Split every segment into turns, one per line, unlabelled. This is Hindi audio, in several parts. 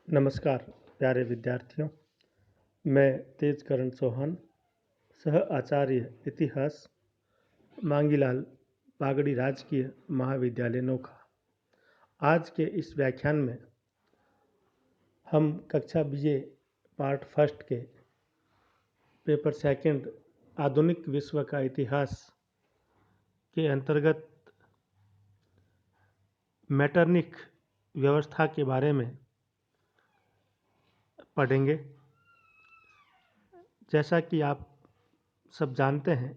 नमस्कार प्यारे विद्यार्थियों। मैं तेजकरण चौहान, सह आचार्य इतिहास, मांगीलाल पागड़ी राजकीय महाविद्यालय नोखा। आज के इस व्याख्यान में हम कक्षा बीए पार्ट फर्स्ट के पेपर सेकंड आधुनिक विश्व का इतिहास के अंतर्गत मैटरनिख व्यवस्था के बारे में पढ़ेंगे। जैसा कि आप सब जानते हैं,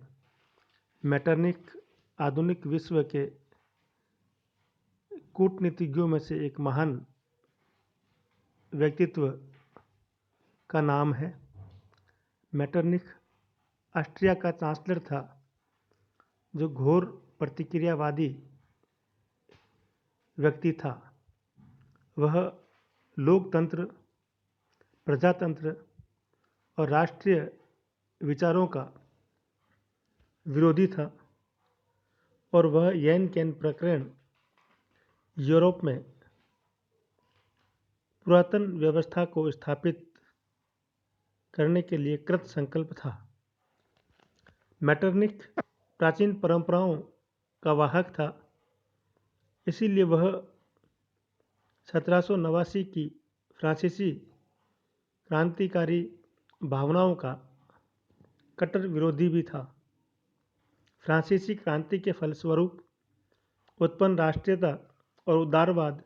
मैटरनिख आधुनिक विश्व के कूटनीतिज्ञों में से एक महान व्यक्तित्व का नाम है। मैटरनिख ऑस्ट्रिया का चांसलर था, जो घोर प्रतिक्रियावादी व्यक्ति था। वह लोकतंत्र, प्रजातंत्र और राष्ट्रीय विचारों का विरोधी था, और वह यैन कैन प्रकरण यूरोप में पुरातन व्यवस्था को स्थापित करने के लिए कृत संकल्प था। मैटरनिख प्राचीन परंपराओं का वाहक था, इसीलिए वह 1789 की फ्रांसीसी क्रांतिकारी भावनाओं का कट्टर विरोधी भी था। फ्रांसीसी क्रांति के फलस्वरूप उत्पन्न राष्ट्रीयता और उदारवाद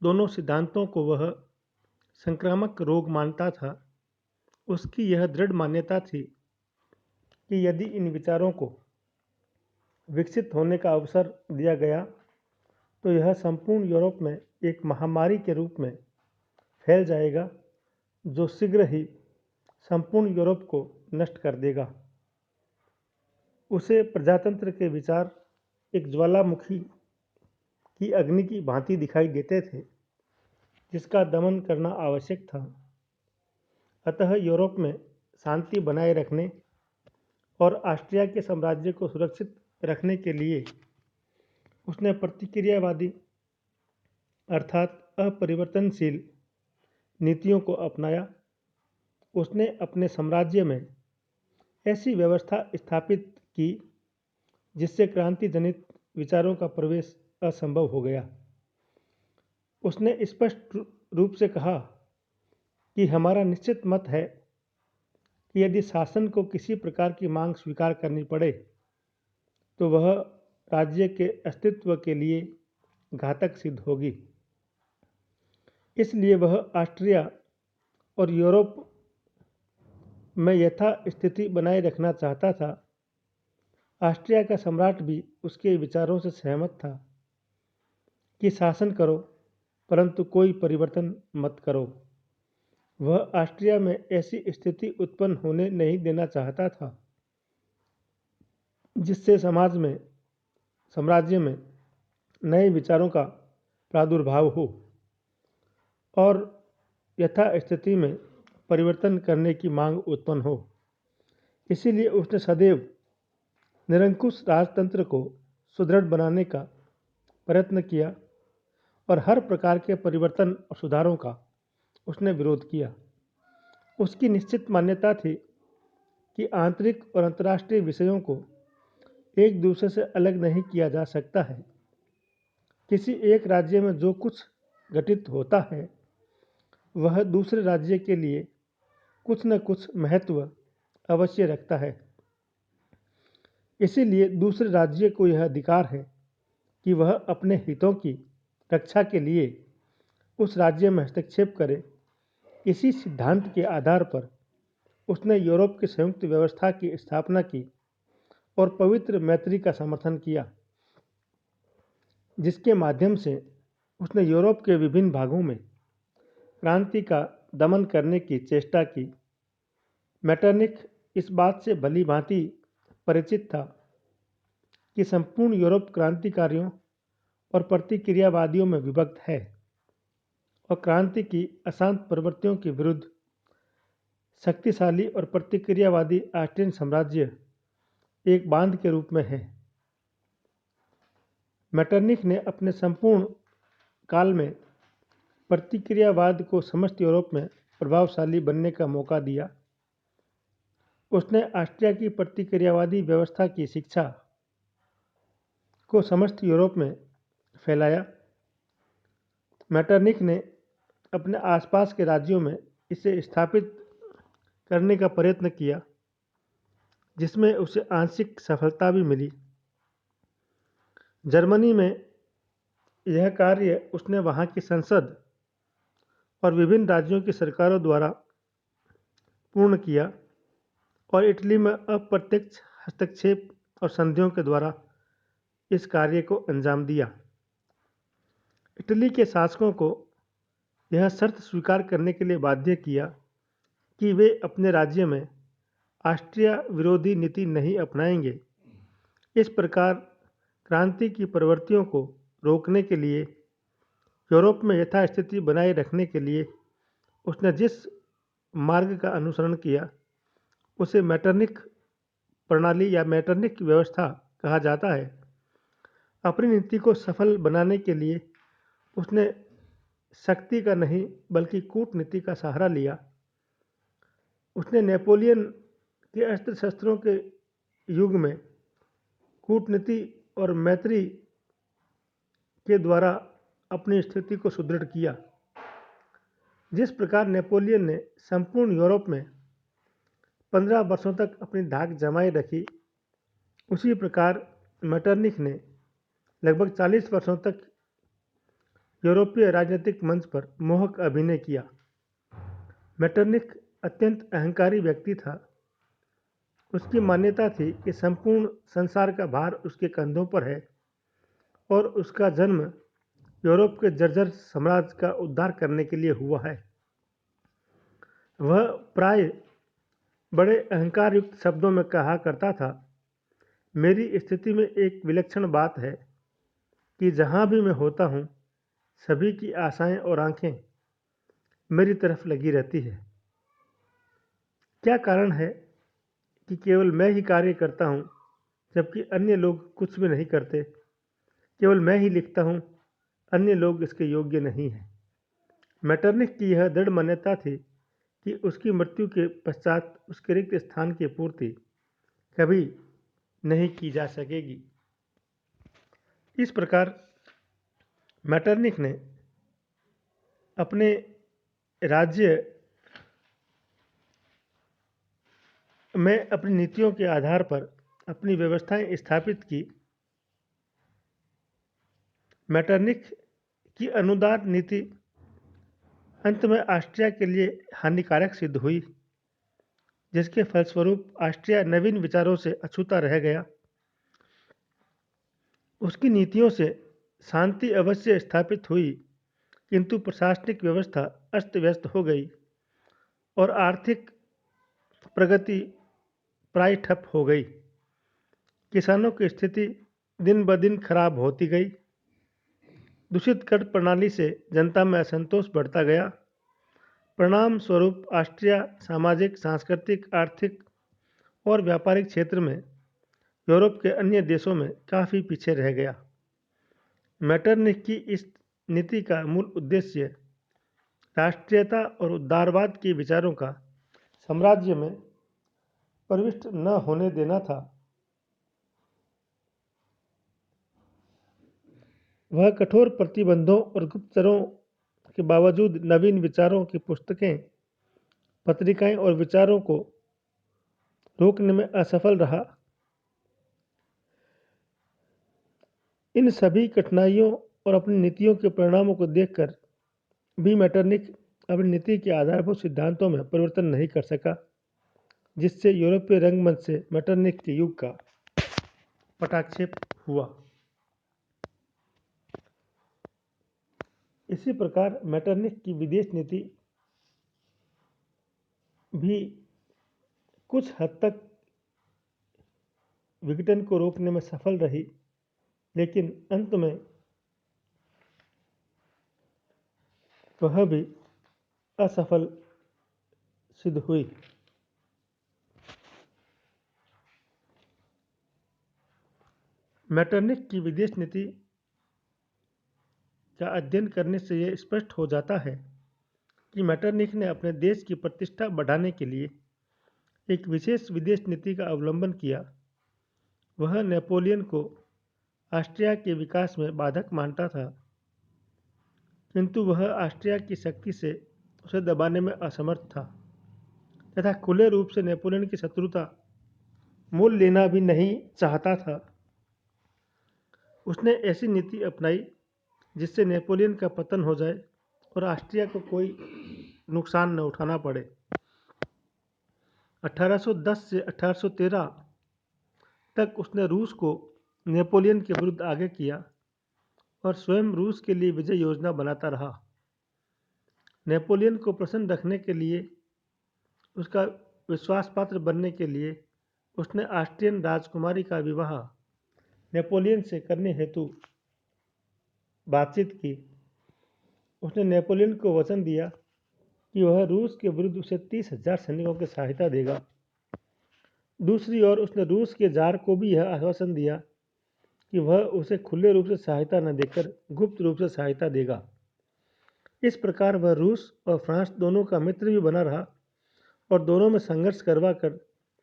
दोनों सिद्धांतों को वह संक्रामक रोग मानता था। उसकी यह दृढ़ मान्यता थी कि यदि इन विचारों को विकसित होने का अवसर दिया गया तो यह संपूर्ण यूरोप में एक महामारी के रूप में फैल जाएगा, जो शीघ्र ही संपूर्ण यूरोप को नष्ट कर देगा। उसे प्रजातंत्र के विचार एक ज्वालामुखी की अग्नि की भांति दिखाई देते थे, जिसका दमन करना आवश्यक था। अतः यूरोप में शांति बनाए रखने और ऑस्ट्रिया के साम्राज्य को सुरक्षित रखने के लिए उसने प्रतिक्रियावादी अर्थात अपरिवर्तनशील नीतियों को अपनाया। उसने अपने साम्राज्य में ऐसी व्यवस्था स्थापित की जिससे क्रांति जनित विचारों का प्रवेश असंभव हो गया। उसने स्पष्ट रूप से कहा कि हमारा निश्चित मत है कि यदि शासन को किसी प्रकार की मांग स्वीकार करनी पड़े तो वह राज्य के अस्तित्व के लिए घातक सिद्ध होगी। इसलिए वह ऑस्ट्रिया और यूरोप में यथास्थिति बनाए रखना चाहता था। ऑस्ट्रिया का सम्राट भी उसके विचारों से सहमत था कि शासन करो, परंतु कोई परिवर्तन मत करो। वह ऑस्ट्रिया में ऐसी स्थिति उत्पन्न होने नहीं देना चाहता था जिससे साम्राज्य में नए विचारों का प्रादुर्भाव हो और यथास्थिति में परिवर्तन करने की मांग उत्पन्न हो। इसीलिए उसने सदैव निरंकुश राजतंत्र को सुदृढ़ बनाने का प्रयत्न किया और हर प्रकार के परिवर्तन और सुधारों का उसने विरोध किया। उसकी निश्चित मान्यता थी कि आंतरिक और अंतर्राष्ट्रीय विषयों को एक दूसरे से अलग नहीं किया जा सकता है। किसी एक राज्य में जो कुछ घटित होता है वह दूसरे राज्य के लिए कुछ न कुछ महत्व अवश्य रखता है। इसीलिए दूसरे राज्य को यह अधिकार है कि वह अपने हितों की रक्षा के लिए उस राज्य में हस्तक्षेप करे। इसी सिद्धांत के आधार पर उसने यूरोप की संयुक्त व्यवस्था की स्थापना की और पवित्र मैत्री का समर्थन किया, जिसके माध्यम से उसने यूरोप के विभिन्न भागों में क्रांति का दमन करने की चेष्टा की। मैटरनिख इस बात से भली भांति परिचित था कि संपूर्ण यूरोप क्रांतिकारियों और प्रतिक्रियावादियों में विभक्त है और क्रांति की अशांत प्रवृत्तियों के विरुद्ध शक्तिशाली और प्रतिक्रियावादी ऑस्ट्रियन साम्राज्य एक बांध के रूप में है। मैटरनिख ने अपने संपूर्ण काल में प्रतिक्रियावाद को समस्त यूरोप में प्रभावशाली बनने का मौका दिया। उसने ऑस्ट्रिया की प्रतिक्रियावादी व्यवस्था की शिक्षा को समस्त यूरोप में फैलाया। मेटरनिख ने अपने आसपास के राज्यों में इसे स्थापित करने का प्रयत्न किया, जिसमें उसे आंशिक सफलता भी मिली। जर्मनी में यह कार्य उसने वहाँ की संसद और विभिन्न राज्यों की सरकारों द्वारा पूर्ण किया, और इटली में अप्रत्यक्ष हस्तक्षेप और संधियों के द्वारा इस कार्य को अंजाम दिया। इटली के शासकों को यह शर्त स्वीकार करने के लिए बाध्य किया कि वे अपने राज्य में ऑस्ट्रिया विरोधी नीति नहीं अपनाएंगे। इस प्रकार क्रांति की प्रवृत्तियों को रोकने के लिए, यूरोप में यथास्थिति बनाए रखने के लिए उसने जिस मार्ग का अनुसरण किया उसे मेटरनिख प्रणाली या मेटरनिख व्यवस्था कहा जाता है। अपनी नीति को सफल बनाने के लिए उसने शक्ति का नहीं बल्कि कूटनीति का सहारा लिया। उसने नेपोलियन के अस्त्र शस्त्रों के युग में कूटनीति और मैत्री के द्वारा अपनी स्थिति को सुदृढ़ किया। जिस प्रकार नेपोलियन ने संपूर्ण यूरोप में 15 वर्षों तक अपनी धाक जमाए रखी, उसी प्रकार मेटरनिख ने लगभग 40 वर्षों तक यूरोपीय राजनीतिक मंच पर मोहक अभिनय किया। मेटरनिख अत्यंत अहंकारी व्यक्ति था। उसकी मान्यता थी कि संपूर्ण संसार का भार उसके कंधों पर है और उसका जन्म यूरोप के जर्जर साम्राज्य का उद्धार करने के लिए हुआ है। वह प्राय बड़े अहंकार युक्त शब्दों में कहा करता था, मेरी स्थिति में एक विलक्षण बात है कि जहाँ भी मैं होता हूँ, सभी की आशाएं और आंखें मेरी तरफ लगी रहती है। क्या कारण है कि केवल मैं ही कार्य करता हूँ जबकि अन्य लोग कुछ भी नहीं करते? केवल मैं ही लिखता हूँ, अन्य लोग इसके योग्य नहीं हैं। मेटरनिख की यह दृढ़ मान्यता थी कि उसकी मृत्यु के पश्चात उसके रिक्त स्थान की पूर्ति कभी नहीं की जा सकेगी। इस प्रकार मेटरनिख ने अपने राज्य में अपनी नीतियों के आधार पर अपनी व्यवस्थाएं स्थापित की। मेटरनिख की अनुदार नीति अंत में ऑस्ट्रिया के लिए हानिकारक सिद्ध हुई, जिसके फलस्वरूप ऑस्ट्रिया नवीन विचारों से अछूता रह गया। उसकी नीतियों से शांति अवश्य स्थापित हुई, किंतु प्रशासनिक व्यवस्था अस्त व्यस्त हो गई और आर्थिक प्रगति प्राय ठप हो गई। किसानों की स्थिति दिन ब दिन खराब होती गई। दूषित कर प्रणाली से जनता में असंतोष बढ़ता गया। परिणाम स्वरूप ऑस्ट्रिया सामाजिक, सांस्कृतिक, आर्थिक और व्यापारिक क्षेत्र में यूरोप के अन्य देशों में काफ़ी पीछे रह गया। मेटरनिख की इस नीति का मूल उद्देश्य राष्ट्रीयता और उदारवाद के विचारों का साम्राज्य में प्रविष्ट न होने देना था। वह कठोर प्रतिबंधों और गुप्तचरों के बावजूद नवीन विचारों की पुस्तकें, पत्रिकाएं और विचारों को रोकने में असफल रहा। इन सभी कठिनाइयों और अपनी नीतियों के परिणामों को देखकर भी मेटरनिख अपनी नीति के आधारभूत सिद्धांतों में परिवर्तन नहीं कर सका, जिससे यूरोपीय रंगमंच से मेटरनिख के युग का पटाक्षेप हुआ। इसी प्रकार मेटरनिख की विदेश नीति भी कुछ हद तक विघटन को रोकने में सफल रही, लेकिन अंत में वह भी असफल सिद्ध हुई। मेटरनिख की विदेश नीति का अध्ययन करने से यह स्पष्ट हो जाता है कि मेटरनिख ने अपने देश की प्रतिष्ठा बढ़ाने के लिए एक विशेष विदेश नीति का अवलंबन किया। वह नेपोलियन को ऑस्ट्रिया के विकास में बाधक मानता था, किंतु वह ऑस्ट्रिया की शक्ति से उसे दबाने में असमर्थ था तथा खुले रूप से नेपोलियन की शत्रुता मोल लेना भी नहीं चाहता था। उसने ऐसी नीति अपनाई जिससे नेपोलियन का पतन हो जाए और ऑस्ट्रिया को कोई नुकसान न उठाना पड़े। 1810 से 1813 तक उसने रूस को नेपोलियन के विरुद्ध आगे किया और स्वयं रूस के लिए विजय योजना बनाता रहा। नेपोलियन को प्रसन्न रखने के लिए, उसका विश्वास पात्र बनने के लिए उसने ऑस्ट्रियन राजकुमारी का विवाह नेपोलियन से करने हेतु बातचीत की। उसने नेपोलियन को वचन दिया कि वह रूस के विरुद्ध उसे 30,000 सैनिकों की सहायता देगा। दूसरी ओर उसने रूस के जार को भी यह आश्वासन दिया कि वह उसे खुले रूप से सहायता न देकर गुप्त रूप से सहायता देगा। इस प्रकार वह रूस और फ्रांस दोनों का मित्र भी बना रहा और दोनों में संघर्ष करवा कर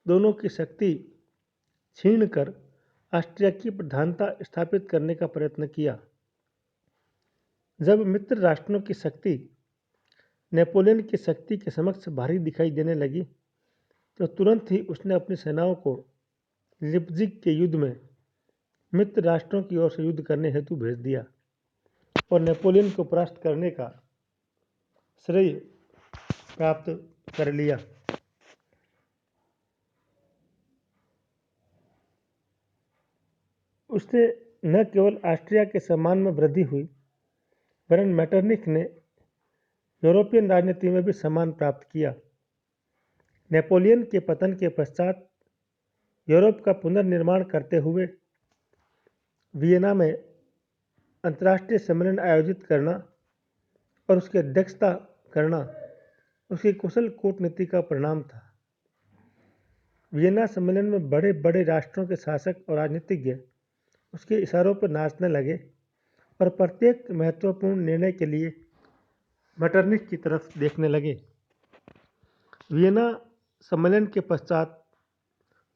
दोनों की शक्ति छीन कर ऑस्ट्रिया की प्रधानता स्थापित करने का प्रयत्न किया। जब मित्र राष्ट्रों की शक्ति नेपोलियन की शक्ति के समक्ष भारी दिखाई देने लगी तो तुरंत ही उसने अपनी सेनाओं को लिप्जिग के युद्ध में मित्र राष्ट्रों की ओर से युद्ध करने हेतु भेज दिया और नेपोलियन को परास्त करने का श्रेय प्राप्त कर लिया। उससे न केवल ऑस्ट्रिया के सम्मान में वृद्धि हुई, वरन मेटरनिख ने यूरोपियन राजनीति में भी सम्मान प्राप्त किया। नेपोलियन के पतन के पश्चात यूरोप का पुनर्निर्माण करते हुए वियना में अंतर्राष्ट्रीय सम्मेलन आयोजित करना और उसकी अध्यक्षता करना उसकी कुशल कूटनीति का परिणाम था। वियना सम्मेलन में बड़े बड़े राष्ट्रों के शासक और राजनीतिज्ञ उसके इशारों पर नाचने लगे और प्रत्येक महत्वपूर्ण निर्णय के लिए मेटरनिख की तरफ देखने लगे। वियना सम्मेलन के पश्चात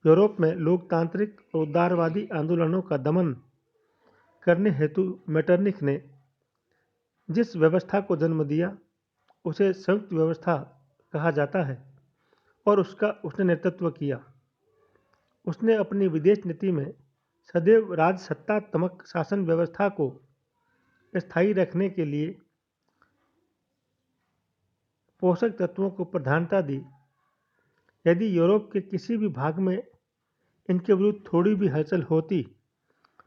यूरोप में लोकतांत्रिक और उदारवादी आंदोलनों का दमन करने हेतु मेटरनिख ने जिस व्यवस्था को जन्म दिया उसे संयुक्त व्यवस्था कहा जाता है और उसका उसने नेतृत्व किया। उसने अपनी विदेश नीति में सदैव राजसत्तात्मक शासन व्यवस्था को स्थायी रखने के लिए पोषक तत्वों को प्रधानता दी। यदि यूरोप के किसी भी भाग में इनके विरुद्ध थोड़ी भी हलचल होती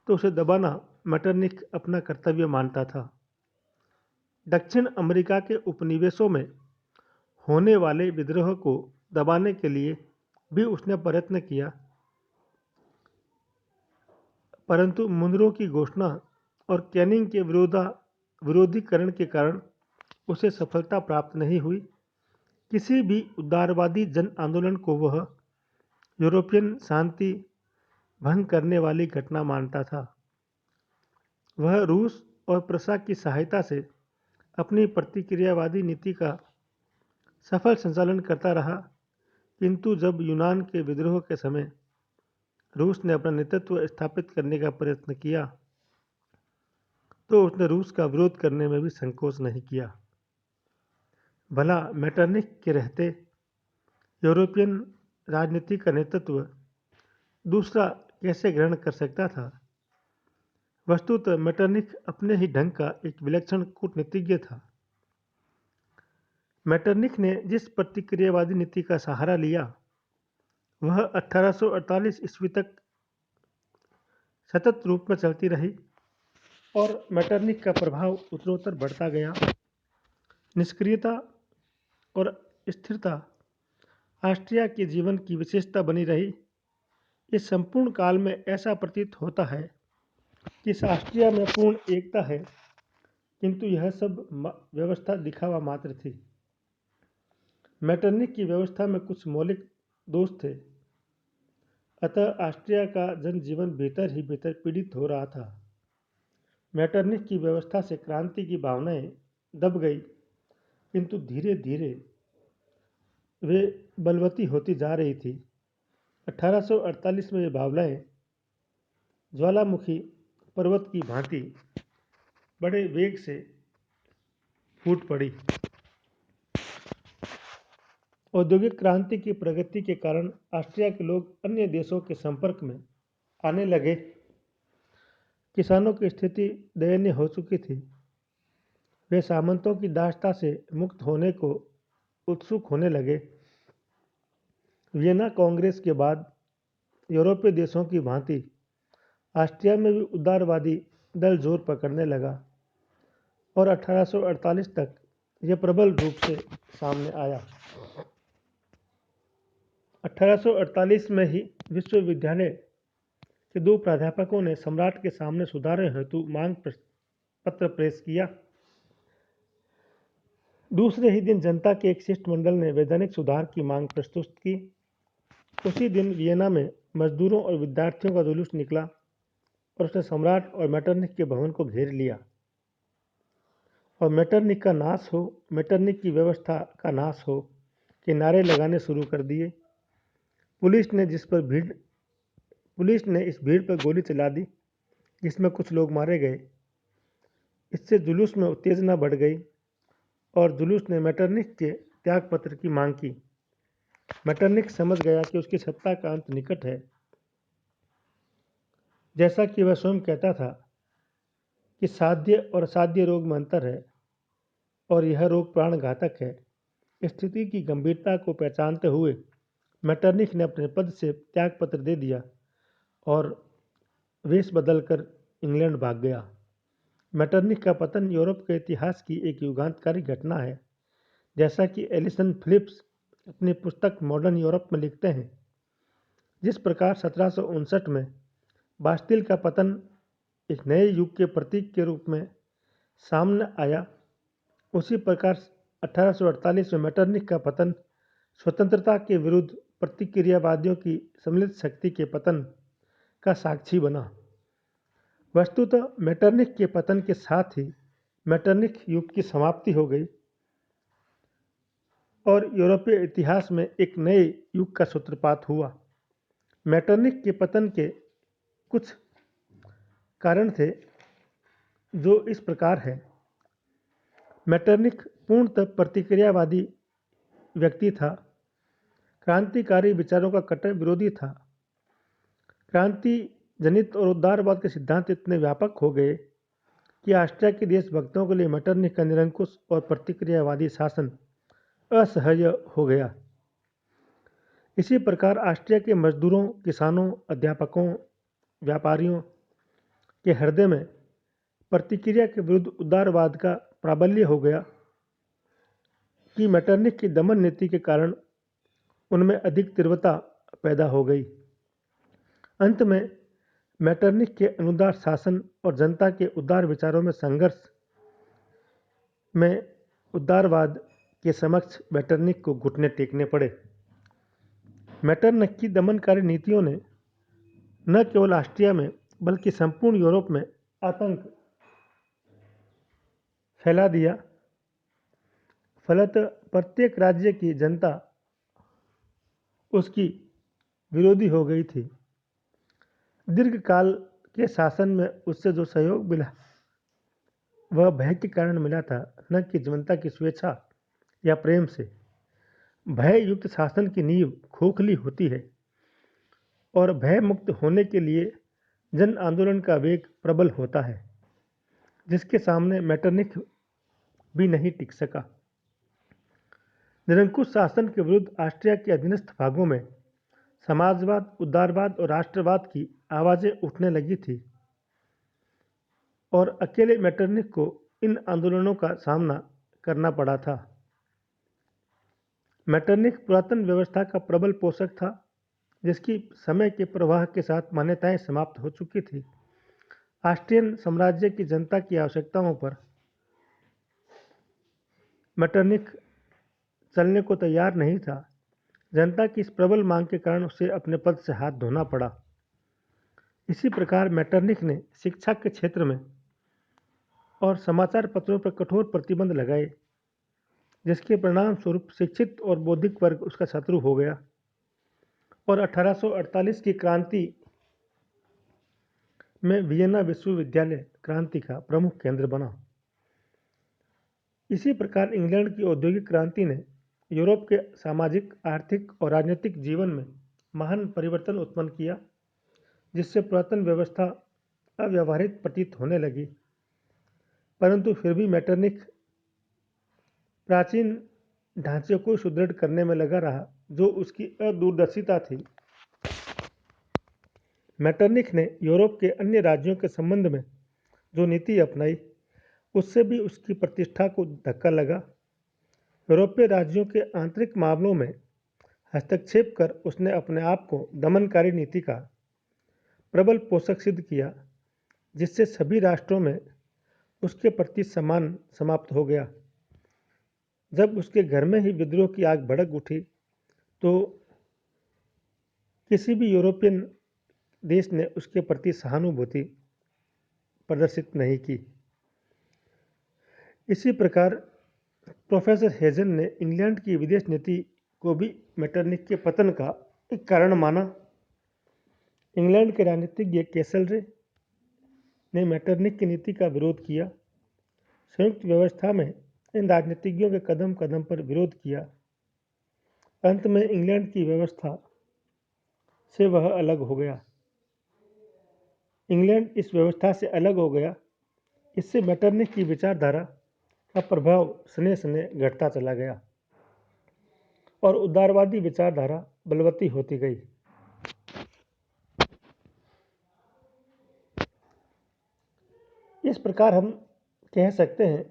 तो उसे दबाना मेटरनिख अपना कर्तव्य मानता था। दक्षिण अमेरिका के उपनिवेशों में होने वाले विद्रोह को दबाने के लिए भी उसने प्रयत्न किया, परंतु मुनरो की घोषणा और कैनिंग के विरोधीकरण के कारण उसे सफलता प्राप्त नहीं हुई। किसी भी उदारवादी जन आंदोलन को वह यूरोपियन शांति भंग करने वाली घटना मानता था। वह रूस और प्रशा की सहायता से अपनी प्रतिक्रियावादी नीति का सफल संचालन करता रहा, किंतु जब यूनान के विद्रोह के समय रूस ने अपना नेतृत्व स्थापित करने का प्रयत्न किया तो उसने रूस का विरोध करने में भी संकोच नहीं किया। भला मेटरनिख के रहते यूरोपियन राजनीति का नेतृत्व दूसरा कैसे ग्रहण कर सकता था? वस्तुतः मेटरनिख अपने ही ढंग का एक विलक्षण कूटनीतिज्ञ था। मेटरनिख ने जिस प्रतिक्रियावादी नीति का सहारा लिया वह 1848 ईस्वी तक सतत रूप में चलती रही और मेटरनिख का प्रभाव उत्तरोत्तर बढ़ता गया। निष्क्रियता और स्थिरता ऑस्ट्रिया के जीवन की विशेषता बनी रही। इस संपूर्ण काल में ऐसा प्रतीत होता है कि इस ऑस्ट्रिया में पूर्ण एकता है, किंतु यह सब व्यवस्था दिखावा मात्र थी। मेटरनिख की व्यवस्था में कुछ मौलिक दोष थे, अतः ऑस्ट्रिया का जनजीवन भीतर ही भीतर पीड़ित हो रहा था। मेटरनिख की व्यवस्था से क्रांति की भावनाएं दब गई, किंतु धीरे धीरे वे बलवती होती जा रही थी। 1848 में ये भावनाएं ज्वालामुखी पर्वत की भांति बड़े वेग से फूट पड़ी। औद्योगिक क्रांति की प्रगति के कारण ऑस्ट्रिया के लोग अन्य देशों के संपर्क में आने लगे। किसानों की स्थिति दयनीय हो चुकी थी। वे सामंतों की दासता से मुक्त होने को उत्सुक होने लगे। वियना कांग्रेस के बाद यूरोपीय देशों की भांति ऑस्ट्रिया में भी उदारवादी दल जोर पकड़ने लगा और 1848 तक यह प्रबल रूप से सामने आया। 1848 में ही विश्वविद्यालय के 2 प्राध्यापकों ने सम्राट के सामने सुधार हेतु मांग पत्र पेश किया। दूसरे ही दिन जनता के एक शिष्टमंडल ने वैधानिक सुधार की मांग प्रस्तुत की। उसी दिन वियना में मजदूरों और विद्यार्थियों का जुलूस निकला और उसने सम्राट और मेटरनिख के भवन को घेर लिया और मेटरनिख का नाश हो, मेटरनिख की व्यवस्था का नाश हो के नारे लगाने शुरू कर दिए। पुलिस ने इस भीड़ पर गोली चला दी, जिसमें कुछ लोग मारे गए। इससे जुलूस में उत्तेजना बढ़ गई और जुलूस ने मेटरनिख के त्यागपत्र की मांग की। मेटरनिख समझ गया कि उसकी सत्ता का अंत निकट है। जैसा कि वह स्वयं कहता था कि साध्य और असाध्य रोग में अंतर है और यह रोग प्राणघातक है। स्थिति की गंभीरता को पहचानते हुए मेटरनिख ने अपने पद से त्यागपत्र दे दिया और वेश बदलकर इंग्लैंड भाग गया। मेटरनिख का पतन यूरोप के इतिहास की एक युगांतकारी घटना है। जैसा कि एलिसन फिलिप्स अपनी पुस्तक मॉडर्न यूरोप में लिखते हैं, जिस प्रकार 1759 में बास्टिल का पतन एक नए युग के प्रतीक के रूप में सामने आया, उसी प्रकार 1848 में मेटरनिख का पतन स्वतंत्रता के विरुद्ध प्रतिक्रियावादियों की सम्मिलित शक्ति के पतन का साक्षी बना। वस्तुतः मेटरनिख के पतन के साथ ही मेटरनिख युग की समाप्ति हो गई और यूरोपीय इतिहास में एक नए युग का सूत्रपात हुआ। मेटरनिख के पतन के कुछ कारण थे जो इस प्रकार है। मेटरनिख पूर्णतः प्रतिक्रियावादी व्यक्ति था। क्रांतिकारी विचारों का कट्टर विरोधी था। क्रांति जनित और उदारवाद के सिद्धांत इतने व्यापक हो गए कि ऑस्ट्रिया के देशभक्तों के लिए मेटरनिख का निरंकुश और प्रतिक्रियावादी शासन असह्य हो गया। इसी प्रकार ऑस्ट्रिया के मजदूरों, किसानों, अध्यापकों, व्यापारियों के हृदय में प्रतिक्रिया के विरुद्ध उदारवाद का प्राबल्य हो गया कि मेटरनिख की दमन नीति के कारण उनमें अधिक तीव्रता पैदा हो गई। अंत में मेटरनिख के अनुदार शासन और जनता के उदार विचारों में संघर्ष में उदारवाद के समक्ष मेटरनिख को घुटने टेकने पड़े। मेटरनिख की दमनकारी नीतियों ने न केवल ऑस्ट्रिया में बल्कि संपूर्ण यूरोप में आतंक फैला दिया। फलतः प्रत्येक राज्य की जनता उसकी विरोधी हो गई थी। दीर्घकाल के शासन में उससे जो सहयोग मिला वह भय के कारण मिला था, न कि जनता की स्वेच्छा या प्रेम से। भय युक्त शासन की नींव खोखली होती है और भय मुक्त होने के लिए जन आंदोलन का वेग प्रबल होता है, जिसके सामने मेटरनिख भी नहीं टिक सका। निरंकुश शासन के विरुद्ध ऑस्ट्रिया के अधीनस्थ भागों में समाजवाद, उदारवाद और राष्ट्रवाद की आवाजें उठने लगी थी और अकेले मेटरनिख को इन आंदोलनों का सामना करना पड़ा था। मेटरनिख पुरातन व्यवस्था का प्रबल पोषक था, जिसकी समय के प्रवाह के साथ मान्यताएं समाप्त हो चुकी थी। ऑस्ट्रियन साम्राज्य की जनता की आवश्यकताओं पर मेटरनिख चलने को तैयार नहीं था। जनता की इस प्रबल मांग के कारण उसे अपने पद से हाथ धोना पड़ा। इसी प्रकार मेटरनिख ने शिक्षा के क्षेत्र में और समाचार पत्रों पर कठोर प्रतिबंध लगाए, जिसके परिणाम स्वरूप शिक्षित और बौद्धिक वर्ग उसका शत्रु हो गया और 1848 की क्रांति में वियना विश्वविद्यालय क्रांति का प्रमुख केंद्र बना। इसी प्रकार इंग्लैंड की औद्योगिक क्रांति ने यूरोप के सामाजिक, आर्थिक और राजनीतिक जीवन में महान परिवर्तन उत्पन्न किया, जिससे पुरातन व्यवस्था अव्यवहारिक प्रतीत होने लगी। परंतु फिर भी मेटरनिख प्राचीन ढांचे को सुदृढ़ करने में लगा रहा, जो उसकी अदूरदर्शिता थी। मेटरनिख ने यूरोप के अन्य राज्यों के संबंध में जो नीति अपनाई, उससे भी उसकी प्रतिष्ठा को धक्का लगा। यूरोपीय राज्यों के आंतरिक मामलों में हस्तक्षेप कर उसने अपने आप को दमनकारी नीति का प्रबल पोषक सिद्ध किया, जिससे सभी राष्ट्रों में उसके प्रति सम्मान समाप्त हो गया। जब उसके घर में ही विद्रोह की आग भड़क उठी, तो किसी भी यूरोपियन देश ने उसके प्रति सहानुभूति प्रदर्शित नहीं की। इसी प्रकार प्रोफेसर हेजन ने इंग्लैंड की विदेश नीति को भी मेटरनिख के पतन का एक कारण माना। इंग्लैंड के राजनीतिज्ञ कैसलरे ने मेटरनिख की नीति का विरोध किया। संयुक्त व्यवस्था में इन राजनीतिज्ञों के कदम कदम पर विरोध किया। अंत में इंग्लैंड की व्यवस्था से वह अलग हो गया। इंग्लैंड इस व्यवस्था से अलग हो गया। इससे मेटरनिख की विचारधारा का प्रभाव स्नेह स्नेह घटता चला गया और उदारवादी विचारधारा बलवती होती गई। इस प्रकार हम कह सकते हैं,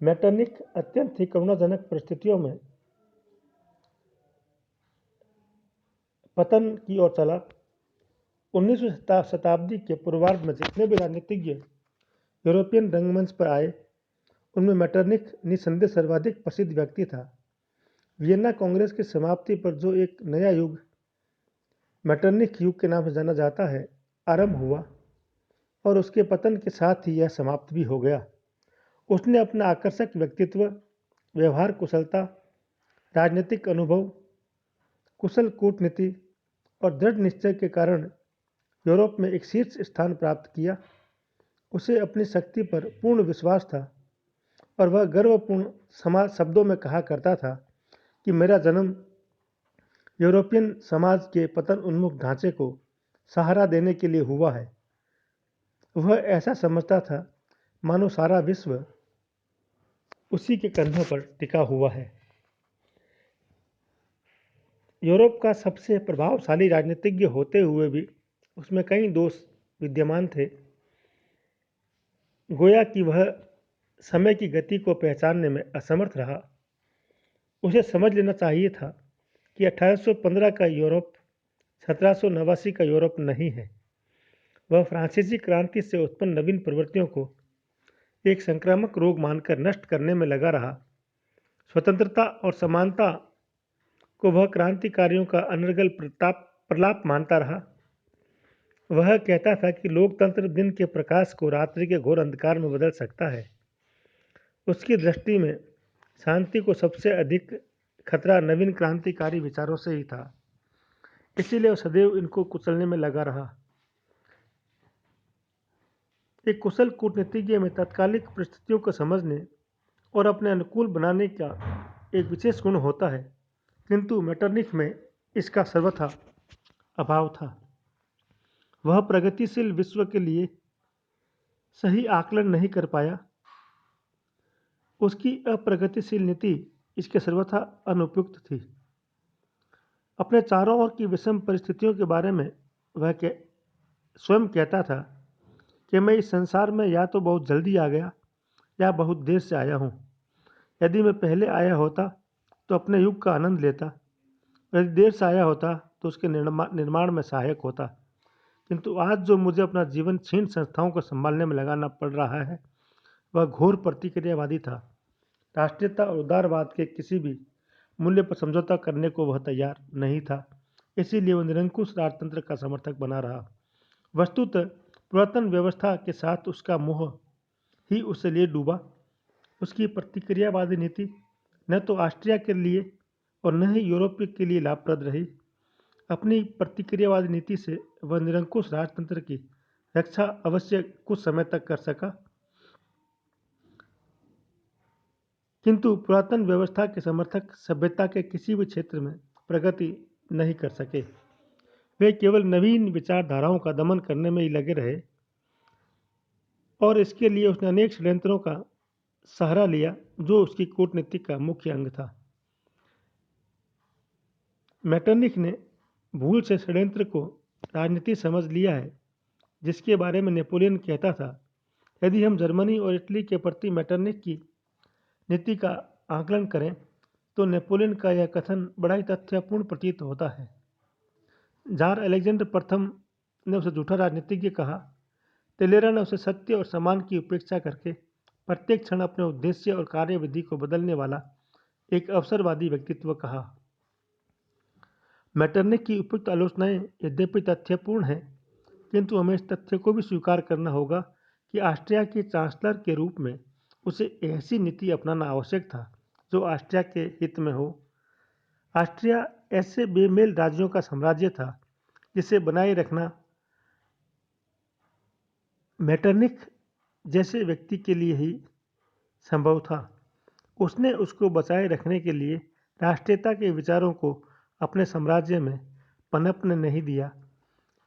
मेटरनिख अत्यंत ही करुणाजनक परिस्थितियों में पतन की ओर चला। 19वीं शताब्दी के पूर्वार्ध में जितने भी राजनीतिज्ञ यूरोपियन रंगमंच पर आए, उनमें मेटरनिख निसंदेह सर्वाधिक प्रसिद्ध व्यक्ति था। वियना कांग्रेस की समाप्ति पर जो एक नया युग मेटरनिख युग के नाम से जाना जाता है, आरंभ हुआ और उसके पतन के साथ ही यह समाप्त भी हो गया। उसने अपना आकर्षक व्यक्तित्व, व्यवहार कुशलता, राजनीतिक अनुभव, कुशल कूटनीति और दृढ़ निश्चय के कारण यूरोप में एक शीर्ष स्थान प्राप्त किया। उसे अपनी शक्ति पर पूर्ण विश्वास था और वह गर्वपूर्ण शब्दों में कहा करता था कि मेरा जन्म यूरोपियन समाज के पतन उन्मुख ढांचे को सहारा देने के लिए हुआ है। वह ऐसा समझता था मानो सारा विश्व उसी के कंधों पर टिका हुआ है। यूरोप का सबसे प्रभावशाली राजनीतिज्ञ होते हुए भी उसमें कई दोष विद्यमान थे। गोया कि वह समय की गति को पहचानने में असमर्थ रहा। उसे समझ लेना चाहिए था कि 1815 का यूरोप 1789 का यूरोप नहीं है। वह फ्रांसीसी क्रांति से उत्पन्न नवीन प्रवृत्तियों को एक संक्रामक रोग मानकर नष्ट करने में लगा रहा। स्वतंत्रता और समानता को वह क्रांतिकारियों का अनर्गल प्रलाप मानता रहा। वह कहता था कि लोकतंत्र दिन के प्रकाश को रात्रि के घोर अंधकार में बदल सकता है। उसकी दृष्टि में शांति को सबसे अधिक खतरा नवीन क्रांतिकारी विचारों से ही था। इसीलिए वह सदैव इनको कुचलने में लगा रहा। एक कुशल कूटनीतिज्ञ में तात्कालिक परिस्थितियों को समझने और अपने अनुकूल बनाने का एक विशेष गुण होता है, किंतु मेटरनिख में इसका सर्वथा अभाव था। वह प्रगतिशील विश्व के लिए सही आकलन नहीं कर पाया। उसकी अप्रगतिशील नीति इसके सर्वथा अनुपयुक्त थी। अपने चारों ओर की विषम परिस्थितियों के बारे में वह स्वयं कहता था कि मैं इस संसार में या तो बहुत जल्दी आ गया या बहुत देर से आया हूँ। यदि मैं पहले आया होता तो अपने युग का आनंद लेता, यदि देर से आया होता तो उसके निर्माण में सहायक होता। किंतु आज जो मुझे अपना जीवन क्षीण संस्थाओं को संभालने में लगाना पड़ रहा है, वह घोर प्रतिक्रियावादी था। राष्ट्रीयता और उदारवाद के किसी भी मूल्य पर समझौता करने को वह तैयार नहीं था। इसीलिए वह निरंकुश राजतंत्र का समर्थक बना रहा। वस्तुतः पुरातन व्यवस्था के साथ उसका मोह ही उससे लिए डूबा। उसकी प्रतिक्रियावादी नीति न तो ऑस्ट्रिया के लिए और न ही यूरोप के लिए लाभप्रद रही। अपनी प्रतिक्रियावादी नीति से वह निरंकुश राजतंत्र की रक्षा अवश्य कुछ समय तक कर सका, किंतु पुरातन व्यवस्था के समर्थक सभ्यता के किसी भी क्षेत्र में प्रगति नहीं कर सके। वे केवल नवीन विचारधाराओं का दमन करने में ही लगे रहे और इसके लिए उसने अनेक षड्यंत्रों का सहारा लिया जो उसकी कूटनीति का मुख्य अंग था। मेटरनिख ने भूल से षड्यंत्र को राजनीति समझ लिया है, जिसके बारे में नेपोलियन कहता था, यदि हम जर्मनी और इटली के प्रति मेटरनिख की नीति का आकलन करें तो नेपोलियन का यह कथन बड़ा ही तथ्यपूर्ण प्रतीत होता है। जार अलेक्जेंडर प्रथम ने उसे झूठा राजनीतिज्ञ कहा। टेलेरा ने उसे सत्य और सम्मान की उपेक्षा करके प्रत्येक क्षण अपने उद्देश्य और कार्यविधि को बदलने वाला एक अवसरवादी व्यक्तित्व कहा। मेटरनिख की उपयुक्त आलोचनाएं यद्यपि तथ्यपूर्ण हैं, किंतु हमें इस तथ्य को भी स्वीकार करना होगा कि ऑस्ट्रिया के चांसलर के रूप में उसे ऐसी नीति अपनाना आवश्यक था जो ऑस्ट्रिया के हित में हो। ऑस्ट्रिया ऐसे बेमेल राज्यों का साम्राज्य था जिसे बनाए रखना मेटरनिख जैसे व्यक्ति के लिए ही संभव था। उसने उसको बचाए रखने के लिए राष्ट्रीयता के विचारों को अपने साम्राज्य में पनपने नहीं दिया।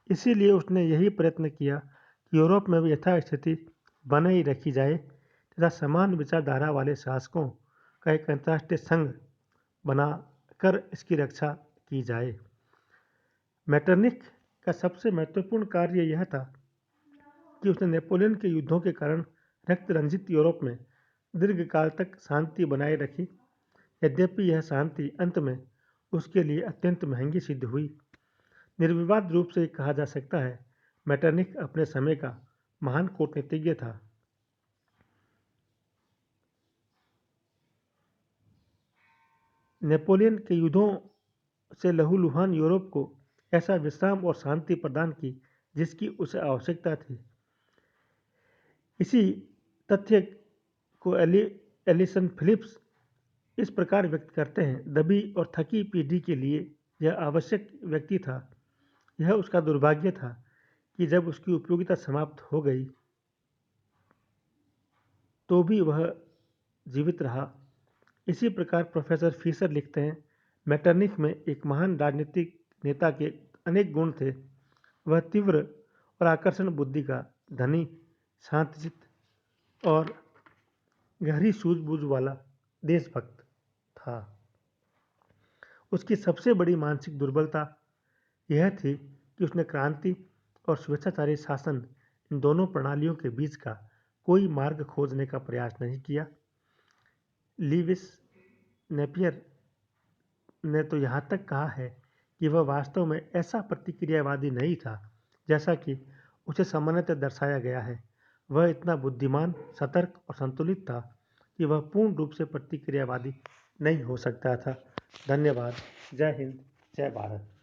इसीलिए उसने यही प्रयत्न किया कि यूरोप में भी यथास्थिति बनाई रखी जाए तथा समान विचारधारा वाले शासकों का एक अंतर्राष्ट्रीय संघ बनाकर इसकी रक्षा की जाए। मेटरनिख का सबसे महत्वपूर्ण कार्य यह था कि उसने नेपोलियन के युद्धों के कारण रक्त रंजित यूरोप में दीर्घकाल तक शांति बनाए रखी। यद्यपि यह शांति अंत में उसके लिए अत्यंत महंगी सिद्ध हुई। निर्विवाद रूप से कहा जा सकता है, मेटरनिख अपने समय का महान कूटनीतिज्ञ था। नेपोलियन के युद्धों से लहूलुहान यूरोप को ऐसा विश्राम और शांति प्रदान की जिसकी उसे आवश्यकता थी। इसी तथ्य को एलिसन फिलिप्स इस प्रकार व्यक्त करते हैं, दबी और थकी पीढ़ी के लिए यह आवश्यक व्यक्ति था। यह उसका दुर्भाग्य था कि जब उसकी उपयोगिता समाप्त हो गई तो भी वह जीवित रहा। इसी प्रकार प्रोफेसर फीसर लिखते हैं, मेटरनिख में एक महान राजनीतिक नेता के अनेक गुण थे। वह तीव्र और आकर्षण बुद्धि का धनी, शांतचित्त और गहरी सूझबूझ वाला देशभक्त था। उसकी सबसे बड़ी मानसिक दुर्बलता यह थी कि उसने क्रांति और स्वेच्छाचारी शासन इन दोनों प्रणालियों के बीच का कोई मार्ग खोजने का प्रयास नहीं किया। लीविस नेपियर ने तो यहाँ तक कहा है कि वह वास्तव में ऐसा प्रतिक्रियावादी नहीं था जैसा कि उसे सामान्यतः दर्शाया गया है। वह इतना बुद्धिमान, सतर्क और संतुलित था कि वह पूर्ण रूप से प्रतिक्रियावादी नहीं हो सकता था। धन्यवाद। जय हिंद, जय भारत।